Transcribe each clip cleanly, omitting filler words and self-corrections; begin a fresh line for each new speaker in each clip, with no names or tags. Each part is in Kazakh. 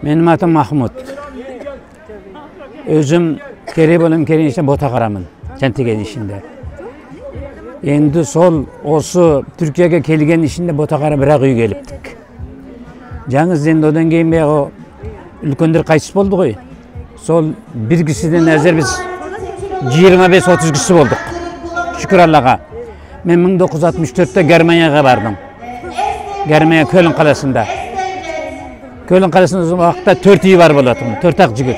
Benim adım Mahmut. Özüm kere bölüm kereyişte bota karamın. Çentigen işinde. Endi sol osu Türkiye'ye kelgen işinde bota kara birak uy geliptik. Жаңыз енді одан кейін бе о үлкендер қайтыс болды ғой. Сол бір кісіден әзір біз 25-30 кісі болдық. Шүкір Аллаға. Мен 1964-те Германияға бардым. Германия Көлін қаласында. Көлін қаласында о уақытта 4 үй бар болатын, 4-ақ жігіт.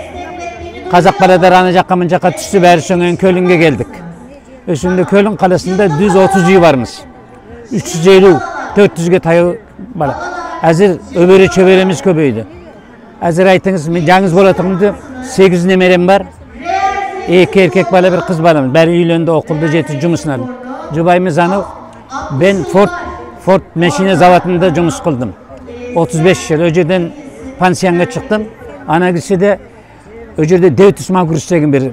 Қазақ баладар ана жаққа мына жаққа түсіп бәрі соңынан Көлінге келдік. Өсінде Көлін қаласында 130 үй бармыз. 350-400-ге таяу бала. Әзір өбері чөбереміз көбейді. Әзір айтыңыз, мен жаңыз болатығымды 8 немерем бар. 2 еркек бала, 1 қыз баламыз. Бәрі үйленді, оқылды, жеті жұмысын алды. Жұбайымыз анау, ben Ford мәшине заводында жұмыс қылдым. 35 жыл. О жерден пансионға шықтым. Ана кісі де о жерде Deutsche Magurus деген бір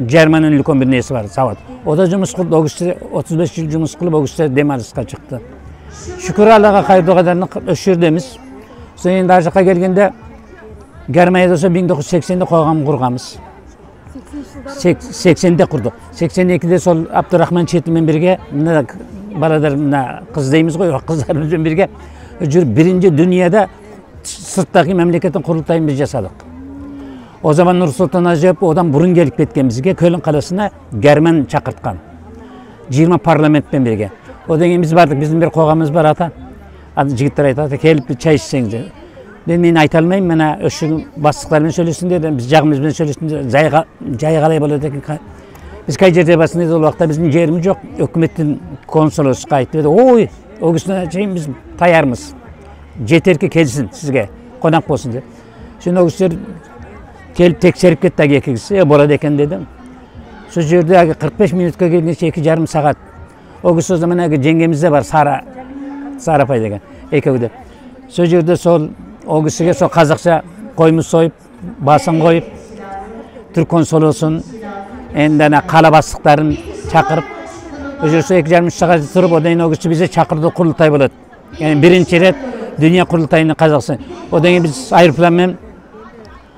German'ın үлкен бір несі бар, завод. O da жұмыс қылды. О кісі 35 жыл жұмыс қылып, о кісі демалысқа шықты. Şükür Allah'a kaydı kadarını öşürdemiz. Sonra енді ар жаққа келгенде Германияда olsa 1980'de koğam kurgamız. 80'de kurduk. 82'de sol Abdurrahman Çetin'мен birge balalar kız deyimiz koy, kızlarımızla birge birinci dünyada sırttaki memleketin kurultayını biz jasadık. O zaman Nursultan Nazarbayev odan burun gelip ketken bizge Köln kalasına Germen çakırtkan. 20 parlamentмен birge. Odan кейін biz bardık, bizim bir koğamız var ata. Jigitler aytады, kelip bir çay içseniz. Ben ayta almayayım, mena öşün bastıklarымен söylesin dedim. Biz жағымызбен söylesin dedim. Jay қалай болады екен. Biz kay жерде басын еді, ол уақытта біздің жеріміз жоқ. Өкіметтің консулы қайтты деді. Ой, о кісіне шейін біз таярмыз. Жетерке келсін сізге, қонақ болсын деді. Şimdi o kişiler kelip tekşerip кетті екі кісі, болады екен дедім. Сол жерде 45 минутқа келгенше 2,5 сағат. O kişi o zaman жеңгеміз де бар, Сара апай деген, екеуі де. Сол жерде сол o kişiге сол қазақша қоймыз сойып, басын қойып, түрк консулысын, енді қала бастықтарын шақырып, o жерде сол 2,5 сағат тұрып, одан o kişi bize шақырды, құрылтай болады. Yani birinci рет dünya құрылтайына Қазақстан. Одан кейін біз аэропланмен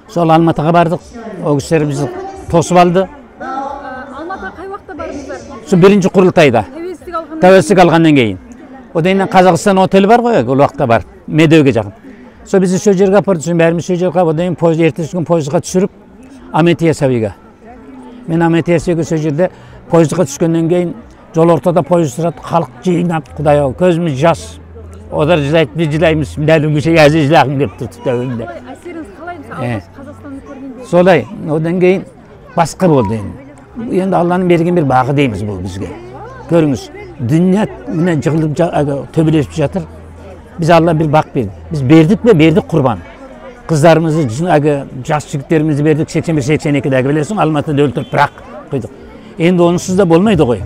сол Алматыға бардық. O kişiler bizi тосып алды.
Алматыға қай уақытта бардыңыздар?
Сол бірінші құрылтайда. Тәуелсіздік алғаннан кейін. Одан кейін Қазақстан отелі бар ғой, ол уақытта бар. Медеуге жақын. Сол bizi сол жерге апарды, сол бәріміз сол жерге апарды. Одан кейін ертесі күн пойызға түсіріп, Ахмет Яссауиге. Мен Ахмет Яссауиге сол жерде пойызға түскеннен кейін жол ортада пойыз тұрады, халық жинап, Құдай-ау, көзіміз жас. Олар жылайды, біз жылаймыз, дәл өгеше әзі жылағың деп тұрды тәуелінде.
Әсеріңіз қалай мысалы Қазақстанды көргенде?
Солай, одан кейін басқа болды енді. Енді Алланың берген бір бағы дейміз бұл бізге. Көріңіз, дүния міне жығылып төбелесіп жатыр. Biz Allah bir bak verdi. Biz verdik ve verdik kurban. Kızlarımızı, жас жігіттерімізді verdik 81-82'de bilirsin. Almatı'da öldürüp bırak koyduk. Енді onsuz da bolmaydı koy.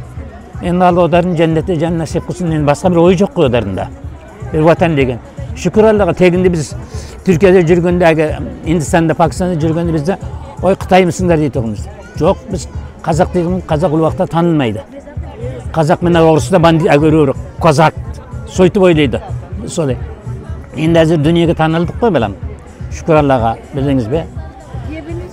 Енді Allah odarın cennette canına nasip kılsın. Енді başka bir oyu yok koy odarında. Bir vatan degen. Şükür Allah'a teginde biz Türkiye'de жүргенде, Hindistan'da, Pakistan'da жүргенде bizde oy Kıtay mısınlar deydiğimiz. Yok biz Kazak deydiğimiz Kazak ulu vakta tanınmaydı. Kazak mena orası da bandi görüyoruz. Kazak soytup oyluydu. Solay. Енді әзір дүниеге танылдық қой білем. Шүкір Аллаға, білдіңіз бе?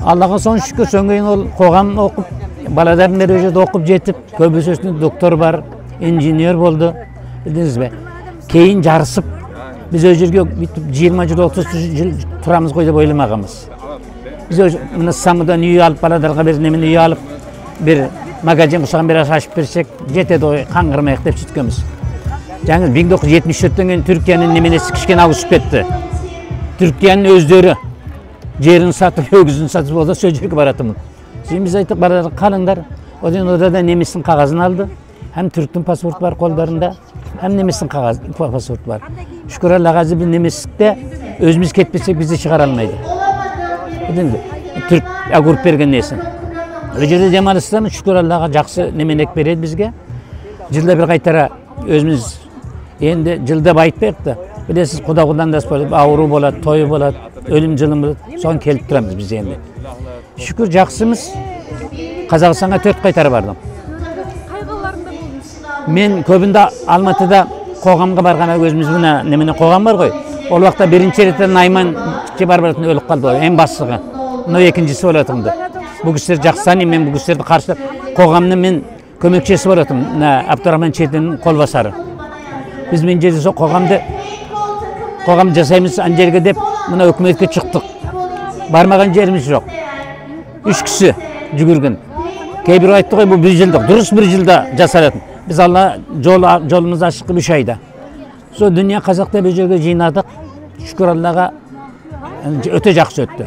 Аллаға son şükür, соң кейін ол қоғам оқып, баладарын дәрежеде оқып жетіп, көбісі доктор бар, инженер болды, білдіңіз бе? Кейін жарысып, біз өз жерге 20 жыл, 30 жыл тұрамыз ғой деп ойламағанбыз. Біз мына Самыдан үй алып, баладарға бір немен үй алып, бір магазин құсаған бір ашып берсек, жетеді ой, қаңғырмайық деп сөйткенбіз. Жаңыз 1974'ten кейін Türkiye'nin неменесі кішкене ауысып кетті. Türkiye'nin өздері жерін сатып, өгізін сатып болса сол жерге баратымын. Şimdi biz айтып барады, қалыңдар. Одан да неместің қағазын алды. Hem Türk'ün pasaportu var kollarında, hem nemestің pasaportu var. Şükür Allah'a biz nemestікте өзіміз кетпесек bizi шығара алмайды. Türk agurp берген несін. О жерде демалыстан şükür Allah'a жақсы неменек береді бізге. Жылда бір қайтара өзіміз енді жылда айтпайық та, білесіз құда-құдандас болып, ауру болады, тойы болады, өлім жылым болады, соған келіп тұрамыз біз енді. Шүкір жақсымыз, Қазақстанға 4 қайтара бардым.
Қай қалаларында болдыңыз?
Мен көбінде Алматыда қоғамға барғанда өзіміз мына немене қоғам бар ғой. Ол уақытта бірінші реттен Найман же бар болатын өлүп калды эң башчысы. Мына экинчиси болотумду. Бул кишилер жакшы тааныйм, мен бул кишилерди каршылап коомдун мен көмөкчүсү болотум. Мына Абдурахман Четинин кол басары. Биз мен жерде со коом жасаймыз ан жерге деп мына өкмөткө чыктык. Бармаган жерimiz жок. 3 киши жүгүргөн. Кээ бирөө айтты го бул 1 жылдык, дурус 1 жылда жасалатын. Biz Allah yolumuz açık 3 ayda. So dünya Kazak'ta bir жерге жыйнадык. Şükür Allah'a öte жақсы öttü.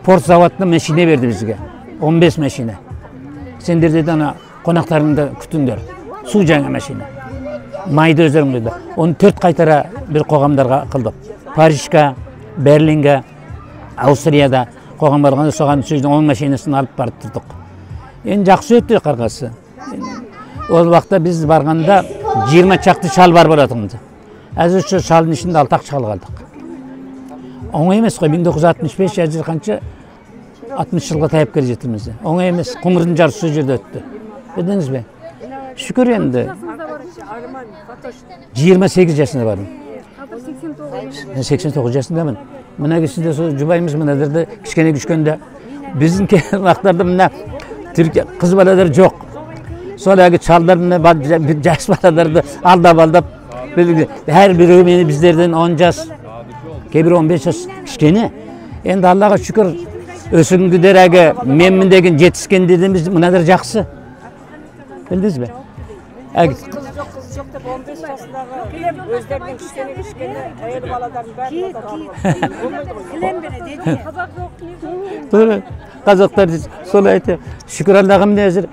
Port zavatlı meşine verdi bizge. 15 meşine. Sendir dedi ana konaklarında kütündür. Su жаңа meşine. Mayda özlerim dedi. Onu 4 kaytara bir koğamlarga kıldık. Parij'ga, Berlin'ge, Avustriya'da koğam barganda soğan sözün 10 meşinesini alıp barıttırdık. En жақсы öttü kargası. O vaqtda biz barganda 20 çaktı şal var bolatımdı. Azır şu şalın içinde 6 şal kaldık. Оңай емес қой 1965 әзір қанша 60 жылға таяп келе жатырмыз. Оңай емес. Құмырдың жарысы сол жерде өтті. Білдіңіз бе? Шүкір енді. 28 жасында бардым. 89 жасындамын. Мына кісіде сол жұбайымыз мынадырды кішкене күшкенде. Біздің вақтарда мына Түркия қыз баладар жоқ. Сол әгі чалдар жас баладарды алдап her biri meni bizlerden 10 жас, кейбір 15 жас кішкене. Енді Аллаға шүкір өсіңгідер әгі менмін деген жетіскен дедіміз мынадар жақсы. Білдіңіз бе?
Қыз жоқ деп 15 жасындағы өздерінің кішкене әйел баладарын бәрін
Doğru. Kazaklar sol ayeti. Şükür Allah'ım ne hazır.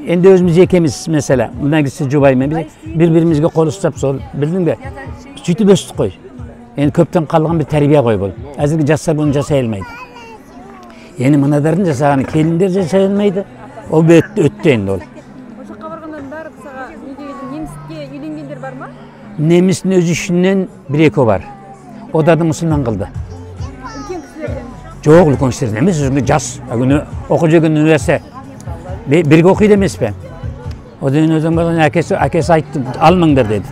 Endi özümüz ekemiz mesela. Bundan gitsin Cubay'la biz birbirimizge kol ustab sol. Bildin be. Sütüp östük koy. Endi köpten kalgan bir terbiye koy bol. Azirgi jassar bunu jasay almaydı. Yeni mınadarın jasagany kelinler jasay almaydı. O öttü endi ol.
Ошаққа барғандан бәрі саға неміске үйленгендер бар ма?
Nemis'in öz işinden bir eko var. O da Müslüman kıldı.
Үлкен кісілерден.
Çok ulkan kişiler demiş. Çünkü jas. Okuyacak üniversite. Birge okuydu demiş ben. O da özüm bana akesi ayttı. Almanglar dedi.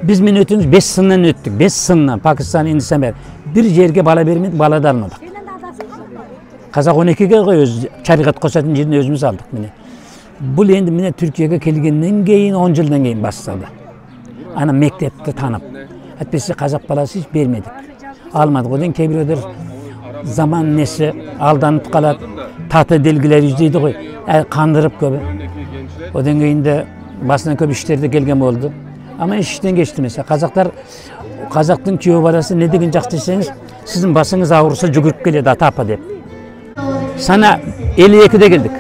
Biz men ötümüz 5 sınırdan öttük. 5 sınırdan Pakistan, Hindistan beri. Bir yerge bala vermedik, bala da almadık. Kazak 12'ge koy öz şariat koşatın yerine özümüz aldık mene. Bu endi mene Türkiye'ye kelgenden keyin 10 yıldan keyin başladı. Ana mektepte tanıp. Etpesi Kazak balası hiç vermedik. Almadık. Odan kebiröder zaman nesi aldanıp kalat. Tahta delgiler yüzdeydi koy. Kandırıp köpü. Odan keyin de basına köp işlerde gelgen oldu. Ama işten geçti mesela. Kazak'tın köyü balası ne degen жақсы deseniz sizin basınız ağırsa жүгіріп келеді ata apa dep. Sana 52'de geldik.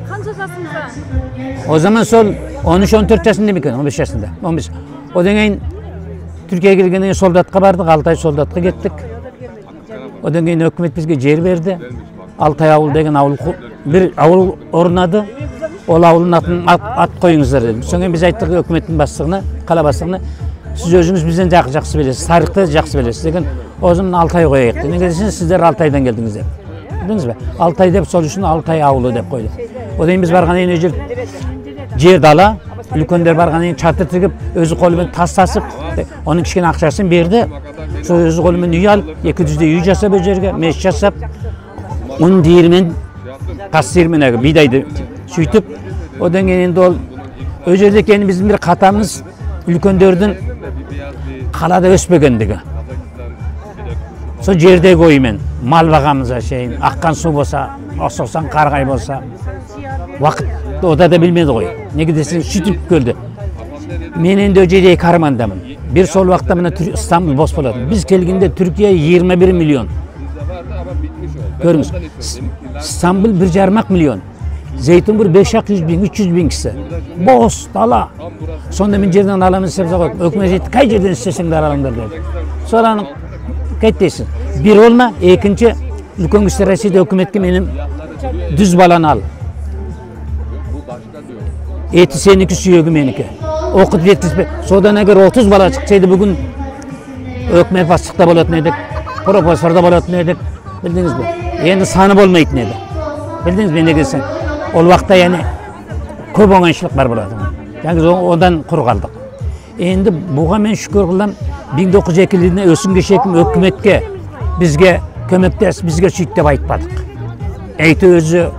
Қанша жасыңызда?
O zaman sol 13-14 yaşında mı 15 yaşında. 15. Odan keyin Türkiye'ye gelgenden keyin soldatқа bardıq. 6 ay soldatқа kettik. Odan keyin hükümet bizge yer verdi. Altay avul degen bir avul ornadı. Ol avulun atını at koyuңuzдар dedi. Sonra biz ayttık hükümetin başçısına, kala başçısına. Siz özünüz bizden жақсы bilesiz, tarihte жақсы bilesiz. Degen o zaman Altay koyayık dedi. Ne desiniz sizler Altay'dan geldiniz dedi. Bildiniz mi? Altay dep sol üçün Altay avulu dep koydu. Odan biz bargan keyin jer dala, үлкөндөр bargan keyin çatır tigip özü kolымен tas tasıp, onun kişkene akçaсын berdi. Сол özü kolымен üy alıp, 200'de üy jasap o jerge, meş jasap, un diirmen, tas diirmen bidaydı süйтіп, odan keyin endi ol o jerde keyin bizim bir katamız үлкөндөрдүн kalada ösmegендиги. Со жерде koymen, mal bagamıza şeyin, akkan su bolsa, osoksan kargay bolsa, vakit oda da bilmedi koy. Ne desin sütüp gördü. Men endi o жерде karmandamın. Bir sol vakta mına İstanbul bos boladı. Biz kelgende Türkiye 21 milyon. Görüңүz. İstanbul 1,5 milyon. Zeytinburg 500 bin, 300 bin kişi. Boz, dala. Sonunda men жерden alamız sebze koyduk. Ökümet etti, kay жерden istesengler alыңдар dedi. Sonra kaytteysin. Bir olma, ikinci, үлкен kişiler Россияда ökümetke benim düz balanı al. Eti seniki, suyögü meniki. Okut yetkizbe. Sodan eğer 30 bala çıksaydı bugün ökümet başlıkta bolatın edik. Profesörde bolatın edik. Bildiniz mi? Endi sanı bolmaydı edi. Bildiniz mi ne gelsin? Ol vaqtda yani köp oңайчылык бар болады. Yani ondan kuru kaldık. Endi buğa men şükür kılam 1902'de Ösün Geçekim ökümetke Bizge kömektes, bizge süt деп айтпадық. Әйті өзі,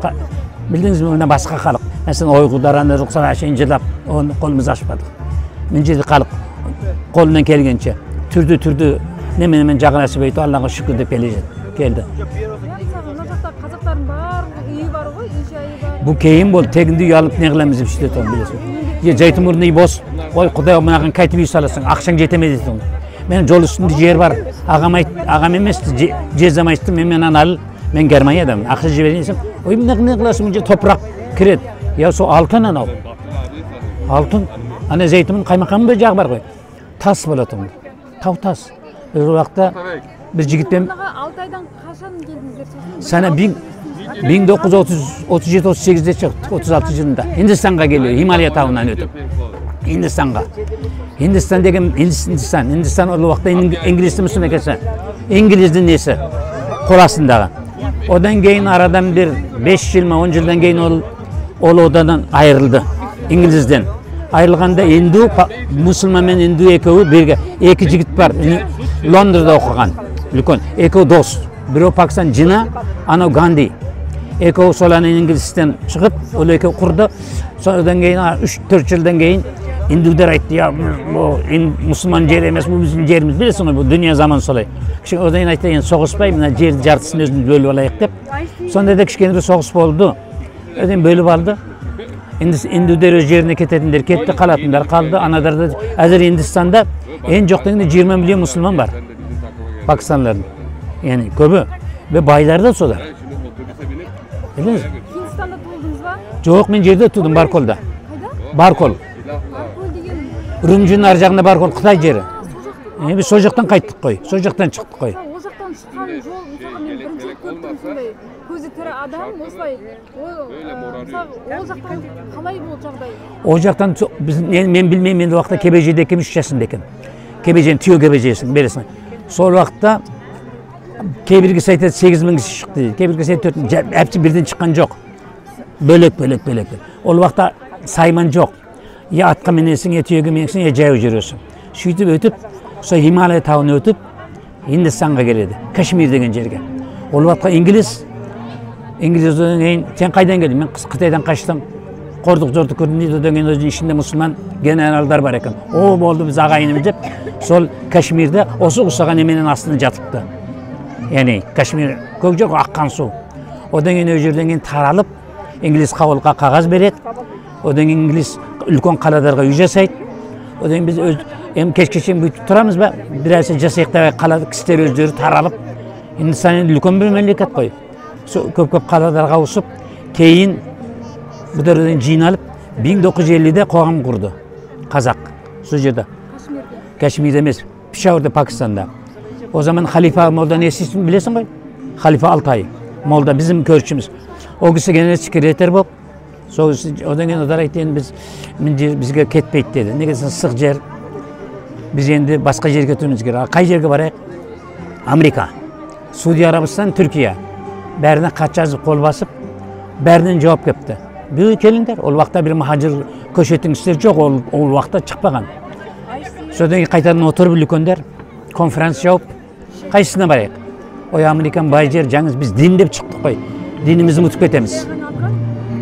білдіңіз бе, мына басқа халық. Мәселен, ойғудараны рұқсан ашайын жылап, оны қолымыз ашпадық. Мен жерде халық қолынан келгенше, түрді немен жағынасы бейті, Аллаға шүкір деп келді.
Мына жақта қазақтардың барлық үйі бар ғой, үй-жайы бар.
Бұл кейін бол, тегінде үй алып не қыламыз деп сөйтеді оны білесің. Жайтымұрын үй бос, ой Құдай мынаған қайтып үй саласың, ақшаң жетемеді дейді. Мен жол үстінде жер бар, ағам еместі, жезам айтты, мен аналы, мен Германиядамын, ақша жіберейін десем, ой мынаған не қыласың, мына топырақ кіреді. Я сол алтын анау. Алтын, ана зәйтімін қаймақамын бір жағы бар ғой. Тас болады оны. Тау тас. Бір уақытта бір жігітпен
Алтайдан қашан келдіңіздер сосын?
Sana 1937-38'de çıktık, 36 yılında. Hindistan'a geliyor, Himalaya tağından ötüp. Hindistan'a. Hindistan degen Hindistan o vakti İngiliz'de Müslüman kese. İngiliz'in nesi? Kolasındağı. Odan keyin aradan bir 5 yıl mı 10 yıldan keyin ol odadan ayrıldı. İngiliz'den. Ayrılganda Hindu, Müslüman men Hindu ekoğu birge. İki jigit var. Londra'da okugan. Lükon. Ekoğu dost. Biri Pakistan Jinnah, ana Gandhi. Ekoğu solan İngiliz'den çıkıp, o ekoğu kurdu. Sonradan keyin 3-4 yıldan keyin Hindular aytdı ya bu Müslüman yer emes, bu bizim yerimiz. Bilirsin bu dünya zaman solay. Kişi odan aytdı yani soğuspay, mına yer jartısını özünü bölüp alayık dep. Sonda da kişikendir soğus oldu. Öden bölüp aldı. Hindular öz yerine ketetinler, ketти, kalatınlar kaldı. Anadarda hazır Hindistan'da en çok degende 20 milyon Müslüman var. Pakistanlıların. Yani köpü. Ve baylar da solar. Bildiniz mi?
Hindistan'da tuğdunuz var.
Жоқ, men жерде тудum, Барколда.
Қайда?
Баркол.
Баркол деген.
Үрімжінің ар жағында Баркол, Қытай жері. Biz сол жақтан қайттық қой, сол жақтан шықтық қой.
Ол жақтан шыққан жол, мысалға мен бірінші көрдім сондай көзі тірі адам осылай. Мысалы ол жақтан қалай бұл жағдай?
Ол жақтан мен білмеймін, енді уақытта кебежеде екем 3 жасында екен. Кебежені, түйе кебежесін бересің. Сол уақытта кейбіргесі айтады 8.000 кісі шықты дейді, кейбіргесі айтады 4, әпті бірден шыққан жоқ. Бөлек. Ол уақытта сайман жоқ. Я атқа менесің, я түйеге менесің, я жаяу жүресің. Сөйтіп өтіп, сол Хималай тауын өтіп, Hindistanға келеді, Кашмир деген жерге. Ол уақытта Инглиз одан кейін, сен қайдан келдің? Мен Қытайдан қаштым. Қордық көрдім дейді, одан кейін өзінің ішінде мұсылман генералдар бар екен. О, болды біз ағайынымыз деп, сол Кашмирде осы ұсаған еменің астында жатыпты. Yani Kaşmir көк жоқ аққан су. Одан кейін өз жерден кейін таралып, İngiliz қабылға қағаз береді. Одан кейін İngiliz үлкен қаладарға үй жасайды. Одан кейін біз кешке-шейін бүйтіп тұрамыз ба? Бірәсе жасайықтабай қалады, кісілер өздері таралып. Hindistan үлкен бір мемлекет қой. Көп қаладарға ауысып, кейін бұдардан жиналып 1950-де қоғам құрды. Қазақ. Сол жерде. Кашмирде емес, Пешаварда, Пакистанда. O zaman Halife Molda nesini bilirsin mi? Halife Altay. Molda bizim körçümüz. O kişi genel sekreter bu. Odan sonra oдар aytın bizge ketpeyt dedi. Ne gelsin sık yer. Biz şimdi başka yer götürmemiz gerek. Kay yerge var? Amerika, Suudi Arabistan, Türkiye. Berinden kaç yazıp kol basıp, berinden cevap yaptı. Büyük elinler. O vakta bir muhacir köşetin üstleri çok. O vakta çıkmagan. Sonra kaytarın oturup lükönder. Konferans yapıp. Қайсысына барайық? Ой, Американ бай жер, жаңыз біз дин деп шықтық қой. Динімізді ұмытып кетеміз.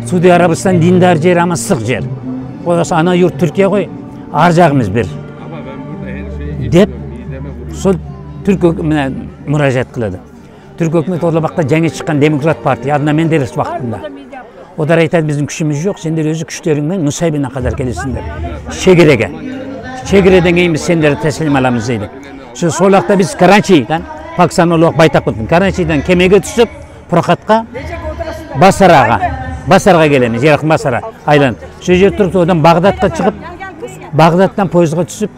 Суди Арабистан диндар жер, ама сық жер. Ой, осы ана юрт Түркия ғой, ар жағымыз бір. Деп, сол түрк өкіметіне мұражат қылады. Түрк өкіметі ол уақытта жаңа шыққан Демократ партия, адына Менделес уақытында. Одар айтады, біздің күшіміз жоқ, сендер өзі күштеріңмен Нусайбина қадар келесіңдер. Шегереге. Шегереден кейін біз сендерді тәсілім аламыз дейді. Сол уақытта біз Карачидан, Пакистан ол уақыт байтақ болдым. Карачидан кемеге түсіп, Прохатқа, Басарға келеміз, Ерақын Басара, айланып. Сол жер тұрып, одан Бағдатқа шығып, Бағдаттан пойызға түсіп,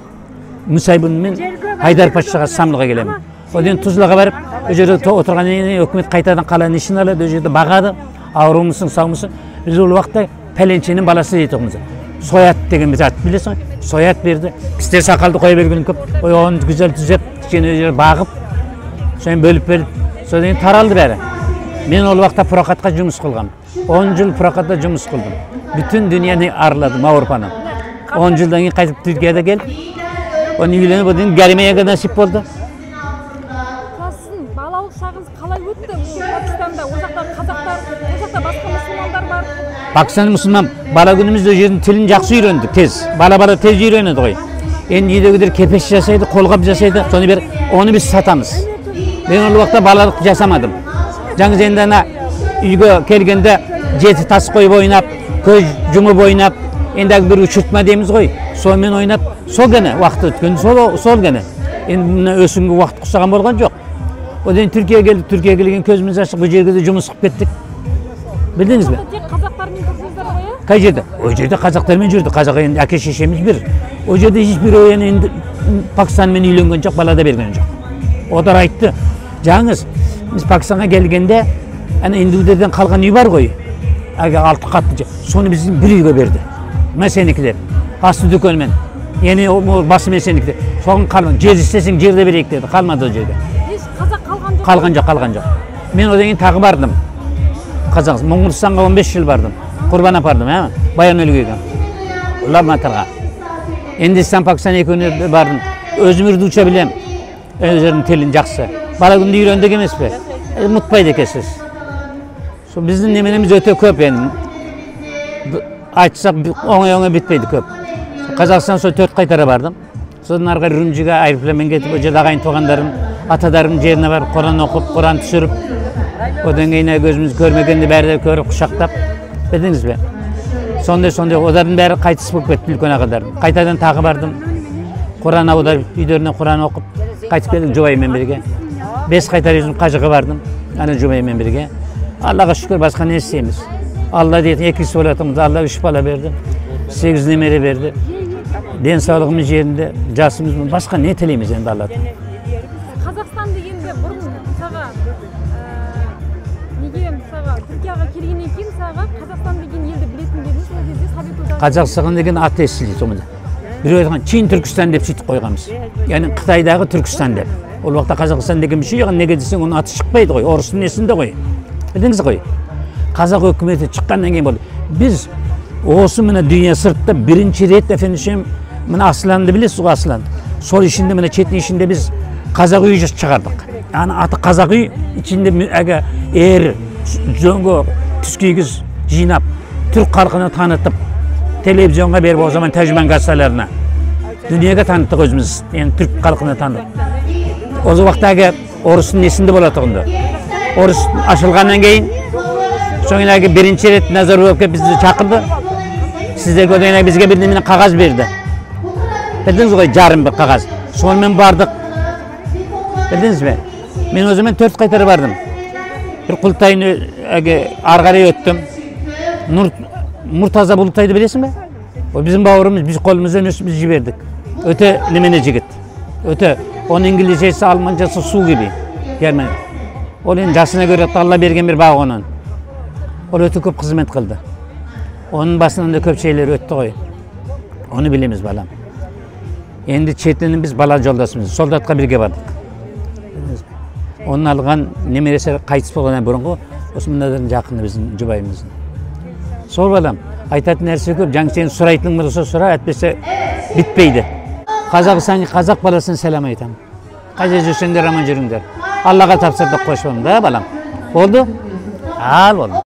Нусайбинмен Хайдар Пашаға Самлыға келеміз. Одан Тузлаға барып, о жерде отырған өкімет қайтадан қаланы ішін алады, о жерде бағады, аурумысың, саумысың. Біз ол уақытта пәленшенің баласы дейтіғымыз. Соят деген біз ат білесің, соят берді. Кістер сақалды қоя берген көп. Ой, оны güzel түзеп, кішкене жер бағып, соны бөліп берді. Содан таралды бәрі. Мен ол уақытта Прокатқа жұмыс қылғам. 10 жыл Прокатта жұмыс қылдым. Bütün dünyаны арладым, Аурупаны. 10 жылдан кейін қайтып Түркияда келіп, оны үйленіп, одан Гаримеяға насип болды.
Сіздің бала жашыңыз қалай өтті Пакистанда? Ол жақта қазақтар, ол жақта басқа мұсылмандар бар.
Пакистан мұсылман. Бала күнімізде жердің тілін жақсы үйрендік, тез. Бала тез үйренеді ғой. Енді үйдегілер кепеш жасайды, қолғап жасайды, оны біз сатамыз. Мен ол уақытта балалық жасамадым. Жаңыз енді ана үйге келгенде жеті тас қойып ойнап, көз жұмып ойнап, енді бір ұшыртма дейміз ғой. Сонымен ойнап, сол гәне уақыт өткен, сол гәне. Енді мына өсінгі уақыт құсаған болған жоқ. Одан Түркия келдік, Түркия келген көзіміз ашық, бұл жерге де жұмыс қып кеттік. Білдіңіз бе?
Тек қазақтармен тұрсыздар ғой, иә?
Қай жерде? О жерде қазақтармен жүрді. Қазақ енді әке шешеміз бір. О жерде ешбір енді Пакистанмен үйленген жоқ, бала да берген жоқ. Одар айтты. Жаңыз, біз Пакистанға келгенде, индудерден қалған үй бар ғой. Алты қатты. Соны біздің бір үйге берді. Мәсенікілер. Асты дүкенмен. Ені басы мәсенікілер. Соғын қалған. Жер істесең жерде берейік деді. Қалмады о жерде.
Еш қазақ қалған жоқ?
Қалған жоқ. Мен одан кейін тағы бардым. Қазақстан, Моңғолстанға 15 жыл бардым. Құрбан апардым, Баян өлгейге. Ламатарға. Индистан, Пакистан екеуіне бардым. Өзім үрдүче білем. Өздерінің тілін жақсы. Бала күнде үйрендік емес пе? Ұмытпайды екенсіз. Біздің неменеміз өте көп енді. Айтсақ оңай бітпейді көп. Қазақстан сол 4 қайтара бардым. Содан арғы Үрімжіге айырпланмен кетіп, ол жерде ағайын туғандарым, атадарым жеріне барып, Құран оқып, Құран түсіріп, одан кейін көзіміз көрмегенде бәрі көріп, құшақтап, білдіңіз бе? Сондай, олардың бәрі қайтыс болып кетті, үлкен ағадарым. Қайтадан тағы бардым. Құран аударып, үйдеріне Құран оқып, қайтып келдім жұбайыммен бірге. 5 қайтар өзім қажыға бардым, ана жұбайыммен бірге. Аллаға шүкір, басқа не істейміз? Алла дейтін 2 болатымыз, Алла 3 бала берді, 8 немере берді. Денсаулығымыз жерінде, жасымыз, басқа не тілейміз енді Алладан?
Қазақстан дегенде бұрын мысалға неге мысалға Түркияға келгеннен кейін мысалға Қазақстан деген елді білетін едіңіз, ол кезде Совет одағы.
Қазақстан деген аты естілді сонда. Біреу айтқан Чин Түркістан деп сөйтіп қойғанбыз. Яғни Қытайдағы Түркістан деп. Ол уақытта Қазақстан деген бір şey, неге десең оның аты шықпайды ғой, орыстың есінде ғой. Білдіңіз ғой. Қазақ өкіметі шыққаннан кейін болды. Біз осы мына дүния сыртта бірінші рет әфендішем мына Асланды білесіз ғой, Аслан. Сол ішінде мына четінің ішінде біз қазақ үй шығардық. Аты қазақ үй, ішінде ері, жөңгі, түскейгіз жинап, түрк халқына танытып, телевизионға беріп, о zaman тәжіман газеталарына. Дүниеге таныттық өзіміз, енді түрк халқына таныттық. Осы уақыттағы орыстың несінде болатығында. Орыс ашылғаннан кейін, соңынағы бірінші рет Назарбаев бізді шақырды. Сіздерге одан бізге бір немен қағаз берді. Білдіңіз ғой, жарым бір қағаз. Сонымен бардық. Білдіңіз бе? Мен о zaman 4 қайтара бардым. Bir Құлтайын арғарай өттім. Мұртаза Бұлтайды білесің бе? Ол біздің бауырымыз, біз қолымыздан өсіп жібердік. Өте немене жігіт. Өте, оның İngilizcesi, Almancası su gibi. Germen. Ол енді жасына göre Алла берген бір бағы оның. Ол өте көп қызмет қылды. Оның басынан да көп şeyler өтті ғой. Оны білеміз балам. Енді четінен біз бала жолдасымыз. Солдатқа бірге бардық. Оның алған немересі қайтыс болғаннан бұрынғы, осы мынадан жақыны біздің жұбайымыздың. Сол балам, айтатын нәрсе көп. Жаңа сен сұрайтының болса сұра, әтпесе бітпейді. Қазақ баласына сәлем айтамын. Қайда жүрсеңдер, аман жүріңдер. Аллаға тапсырдық, қошпам да балам. Oldu? Al oldu.